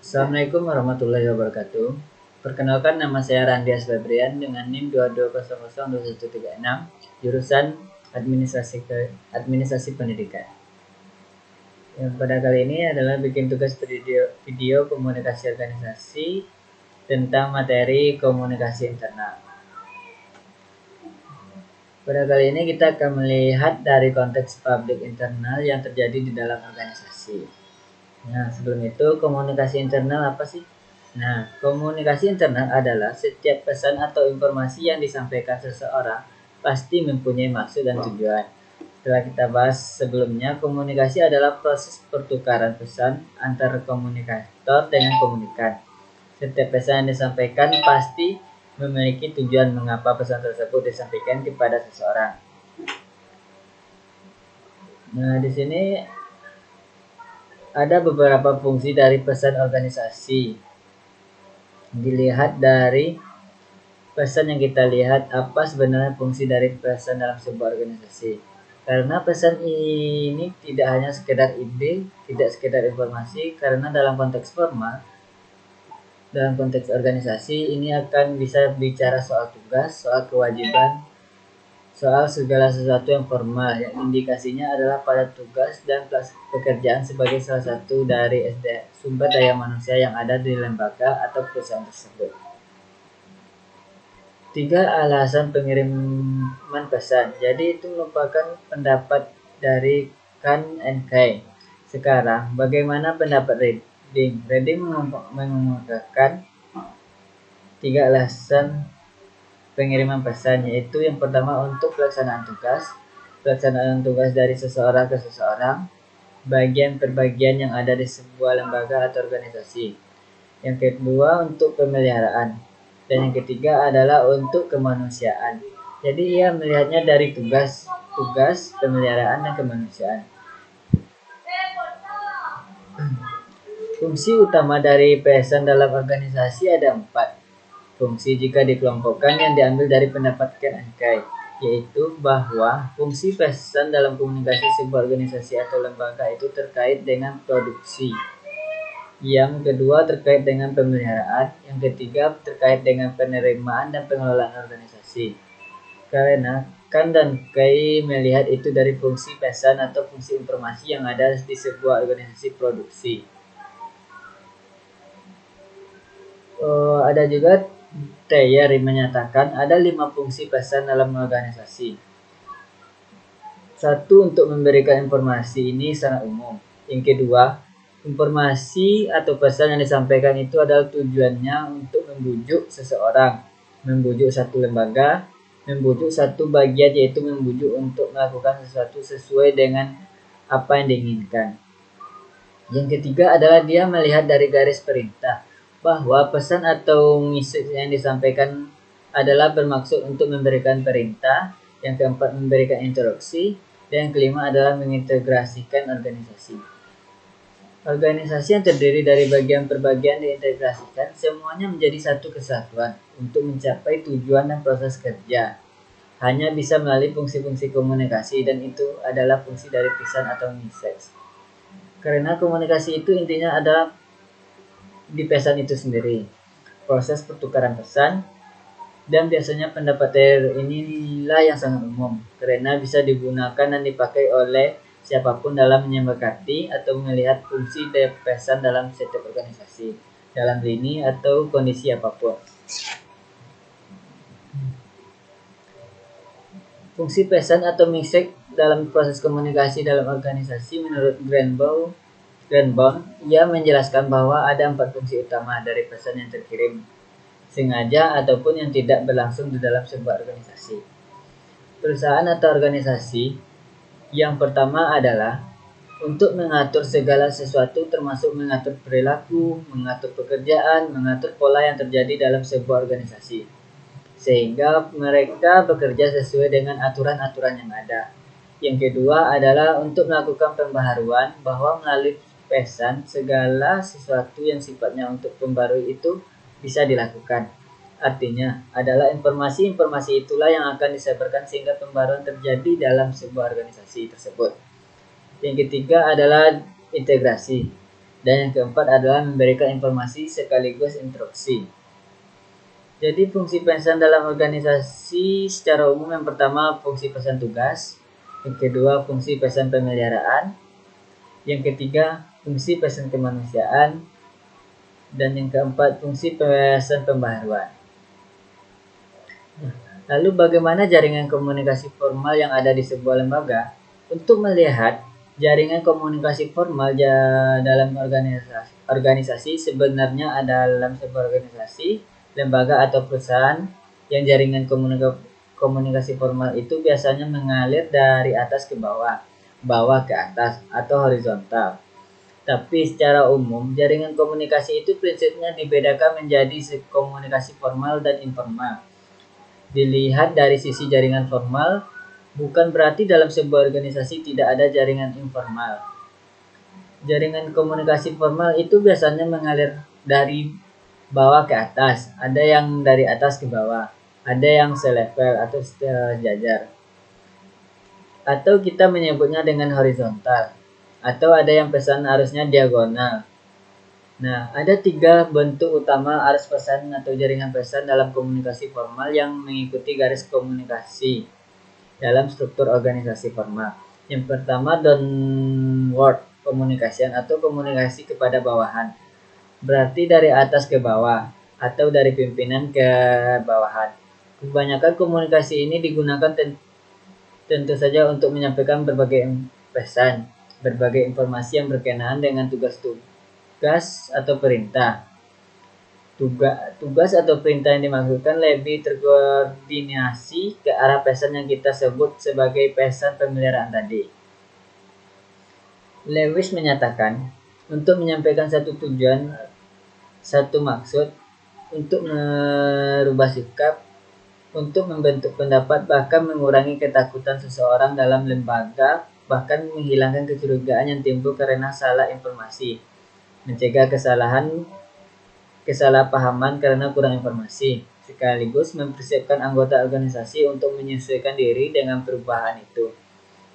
Assalamualaikum warahmatullahi wabarakatuh. Perkenalkan, nama saya Randias Febrian dengan NIM 22002136, jurusan Administrasi Pendidikan. Yang pada kali ini adalah bikin tugas video komunikasi organisasi tentang materi komunikasi internal. Pada kali ini kita akan melihat dari konteks publik internal yang terjadi di dalam organisasi. Nah, sebelum itu, komunikasi internal apa sih? Nah, komunikasi internal adalah setiap pesan atau informasi yang disampaikan seseorang pasti mempunyai maksud dan tujuan. Setelah kita bahas sebelumnya, komunikasi adalah proses pertukaran pesan antara komunikator dengan komunikan. Setiap pesan yang disampaikan pasti memiliki tujuan mengapa pesan tersebut disampaikan kepada seseorang. Nah, di sini ada beberapa fungsi dari pesan organisasi. Dilihat dari pesan yang kita lihat, apa sebenarnya fungsi dari pesan dalam sebuah organisasi. Karena pesan ini tidak hanya sekedar ide, tidak sekedar informasi, karena dalam konteks formal, dalam konteks organisasi ini akan bisa bicara soal tugas, soal kewajiban, soal segala sesuatu yang formal, yang indikasinya adalah pada tugas dan pekerjaan sebagai salah satu dari sumber daya manusia yang ada di lembaga atau perusahaan tersebut. 3 alasan pengiriman pesan. Jadi itu merupakan pendapat dari Kan and Kay. Sekarang, bagaimana pendapat Reading? Reading mengungkapkan 3 alasan pengiriman pesan, yaitu yang pertama untuk pelaksanaan tugas dari seseorang ke seseorang, bagian per bagian yang ada di sebuah lembaga atau organisasi. Yang kedua untuk pemeliharaan, dan yang ketiga adalah untuk kemanusiaan. Jadi ia melihatnya dari tugas, pemeliharaan, dan kemanusiaan. Fungsi utama dari pesan dalam organisasi ada 4. Fungsi jika dikelompokkan yang diambil dari pendapat Ken and Kay, yaitu bahwa fungsi pesan dalam komunikasi sebuah organisasi atau lembaga itu terkait dengan produksi. Yang kedua terkait dengan pemeliharaan, yang ketiga terkait dengan penerimaan dan pengelolaan organisasi. Karena Kan dan Kay melihat itu dari fungsi pesan atau fungsi informasi yang ada di sebuah organisasi produksi. Ada juga Teyer menyatakan ada 5 fungsi pesan dalam organisasi. 1. Untuk memberikan informasi, ini sangat umum. Yang kedua, informasi atau pesan yang disampaikan itu adalah tujuannya untuk membujuk seseorang, membujuk satu lembaga, membujuk satu bagian, yaitu membujuk untuk melakukan sesuatu sesuai dengan apa yang diinginkan. Yang ketiga adalah dia melihat dari garis perintah, bahwa pesan atau message yang disampaikan adalah bermaksud untuk memberikan perintah. Yang keempat, memberikan instruksi. Dan yang kelima adalah mengintegrasikan organisasi. Organisasi yang terdiri dari bagian per bagian diintegrasikan, semuanya menjadi satu kesatuan untuk mencapai tujuan dan proses kerja. Hanya bisa melalui fungsi-fungsi komunikasi, dan itu adalah fungsi dari pesan atau message. Karena komunikasi itu intinya adalah di pesan itu sendiri, proses pertukaran pesan, dan biasanya pendapat Taylor inilah yang sangat umum karena bisa digunakan dan dipakai oleh siapapun dalam menyepakati atau melihat fungsi pesan dalam setiap organisasi, dalam lini atau kondisi apapun. Fungsi pesan atau message dalam proses komunikasi dalam organisasi menurut Granbaum, ia menjelaskan bahwa ada 4 fungsi utama dari pesan yang terkirim, sengaja ataupun yang tidak berlangsung di dalam sebuah organisasi. Perusahaan atau organisasi, yang pertama adalah untuk mengatur segala sesuatu termasuk mengatur perilaku, mengatur pekerjaan, mengatur pola yang terjadi dalam sebuah organisasi, sehingga mereka bekerja sesuai dengan aturan-aturan yang ada. Yang kedua adalah untuk melakukan pembaharuan, bahwa melalui pesan segala sesuatu yang sifatnya untuk pembarui itu bisa dilakukan. Artinya adalah informasi-informasi itulah yang akan disebarkan sehingga pembaruan terjadi dalam sebuah organisasi tersebut. Yang ketiga adalah integrasi. Dan yang keempat adalah memberikan informasi sekaligus instruksi. Jadi fungsi pesan dalam organisasi secara umum yang pertama fungsi pesan tugas, yang kedua fungsi pesan pemeliharaan, yang ketiga fungsi pesan kemanusiaan, dan yang keempat fungsi pesan pembaharuan. Lalu bagaimana jaringan komunikasi formal yang ada di sebuah lembaga? Untuk melihat jaringan komunikasi formal dalam organisasi sebenarnya ada dalam sebuah organisasi, lembaga atau perusahaan yang jaringan komunikasi formal itu biasanya mengalir dari atas ke bawah, bawah ke atas atau horizontal. Tapi secara umum, jaringan komunikasi itu prinsipnya dibedakan menjadi komunikasi formal dan informal. Dilihat dari sisi jaringan formal, bukan berarti dalam sebuah organisasi tidak ada jaringan informal. Jaringan komunikasi formal itu biasanya mengalir dari bawah ke atas, ada yang dari atas ke bawah, ada yang selevel atau sejajar. Atau kita menyebutnya dengan horizontal, atau ada yang pesan arusnya diagonal. Nah, ada 3 bentuk utama arus pesan atau jaringan pesan dalam komunikasi formal yang mengikuti garis komunikasi dalam struktur organisasi formal. Yang pertama, downward communication atau komunikasi kepada bawahan. Berarti dari atas ke bawah atau dari pimpinan ke bawahan. Kebanyakan komunikasi ini digunakan tentu saja untuk menyampaikan berbagai pesan, berbagai informasi yang berkenaan dengan tugas atau perintah. Tugas atau perintah yang dimaksudkan lebih terkoordinasi ke arah pesan yang kita sebut sebagai pesan pemeliharaan tadi. Lewis menyatakan, untuk menyampaikan satu tujuan, satu maksud, untuk merubah sikap, untuk membentuk pendapat, bahkan mengurangi ketakutan seseorang dalam lembaga, bahkan menghilangkan kecurigaan yang timbul karena salah informasi, mencegah kesalahpahaman karena kurang informasi, sekaligus mempersiapkan anggota organisasi untuk menyesuaikan diri dengan perubahan itu,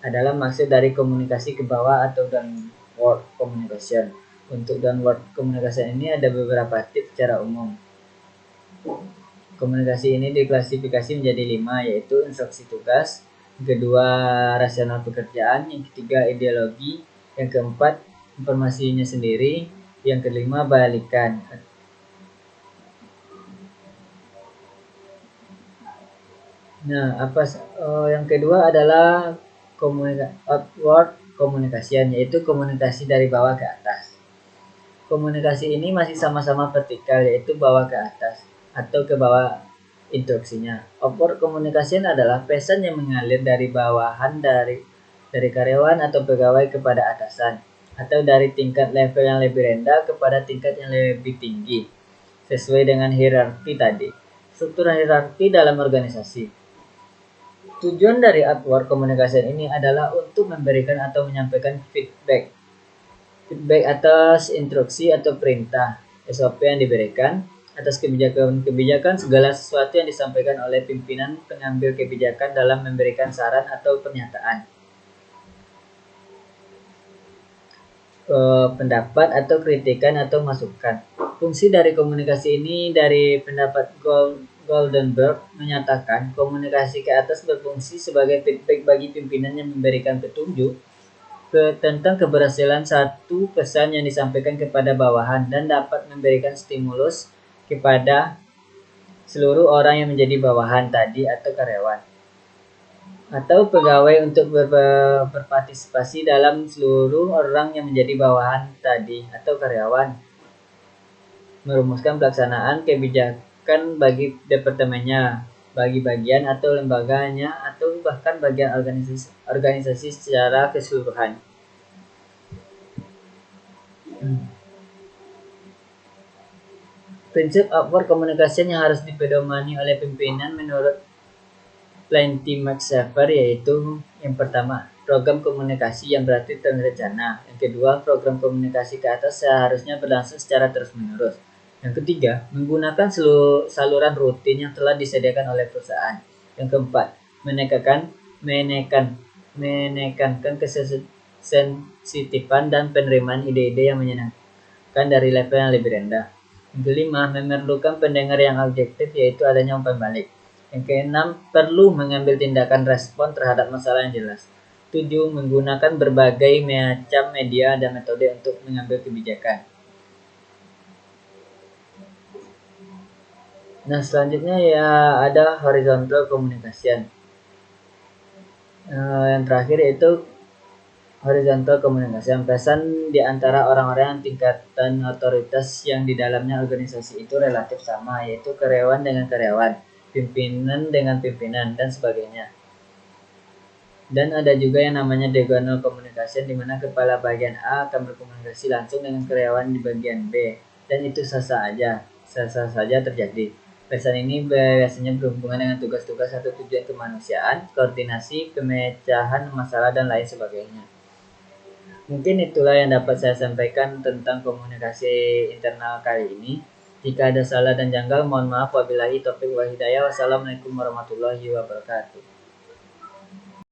adalah maksud dari komunikasi ke bawah atau downward communication. Untuk downward communication ini ada beberapa tips secara umum. Komunikasi ini diklasifikasi menjadi 5, yaitu instruksi tugas, yang kedua rasional pekerjaan, yang ketiga ideologi, yang keempat informasinya sendiri, yang kelima balikan. Nah, yang kedua adalah outward communication, yaitu komunikasi dari bawah ke atas. Komunikasi ini masih sama-sama vertikal, yaitu bawah ke atas atau ke bawah instruksinya. Outward communication adalah pesan yang mengalir dari bawahan, dari karyawan atau pegawai kepada atasan, atau dari tingkat level yang lebih rendah kepada tingkat yang lebih tinggi, sesuai dengan hierarki tadi. Struktur hierarki dalam organisasi. Tujuan dari outward communication ini adalah untuk memberikan atau menyampaikan feedback atas instruksi atau perintah SOP yang diberikan, atas kebijakan segala sesuatu yang disampaikan oleh pimpinan pengambil kebijakan dalam memberikan saran atau pernyataan, pendapat atau kritikan atau masukan. Fungsi dari komunikasi ini dari pendapat Goldenberg menyatakan komunikasi ke atas berfungsi sebagai feedback bagi pimpinan yang memberikan petunjuk tentang keberhasilan satu pesan yang disampaikan kepada bawahan dan dapat memberikan stimulus kepada seluruh orang yang menjadi bawahan tadi atau karyawan atau pegawai untuk berpartisipasi dalam seluruh orang yang menjadi bawahan tadi atau karyawan, merumuskan pelaksanaan kebijakan bagi departemennya, bagi bagian atau lembaganya, atau bahkan bagian organisasi secara keseluruhan. Prinsip outward communication yang harus dipedomani oleh pimpinan menurut Plenty McShaver yaitu yang pertama, program komunikasi yang berarti terencana. Yang kedua, program komunikasi ke atas seharusnya berlangsung secara terus-menerus. Yang ketiga, menggunakan saluran rutin yang telah disediakan oleh perusahaan. Yang keempat, menekankan kesensitifan dan penerimaan ide-ide yang menyenangkan dilakukan dari level yang lebih rendah. Yang kelima, memerlukan pendengar yang objektif, yaitu adanya umpan balik. Yang keenam, perlu mengambil tindakan respon terhadap masalah yang jelas. 7. Menggunakan berbagai macam media dan metode untuk mengambil kebijakan. Nah, selanjutnya ya ada horizontal communication. Yang terakhir yaitu horizontal communication, pesan di antara orang-orang yang tingkatan otoritas yang di dalamnya organisasi itu relatif sama, yaitu karyawan dengan karyawan, pimpinan dengan pimpinan, dan sebagainya. Dan ada juga yang namanya diagonal communication, di mana kepala bagian A akan berkomunikasi langsung dengan karyawan di bagian B, dan itu sah-sah saja terjadi. Pesan ini biasanya berhubungan dengan tugas-tugas atau tujuan kemanusiaan, koordinasi, pemecahan masalah, dan lain sebagainya. Mungkin itulah yang dapat saya sampaikan tentang komunikasi internal kali ini. Jika ada salah dan janggal, mohon maaf. Wabillahi taufiq wal hidayah. Wassalamualaikum warahmatullahi wabarakatuh.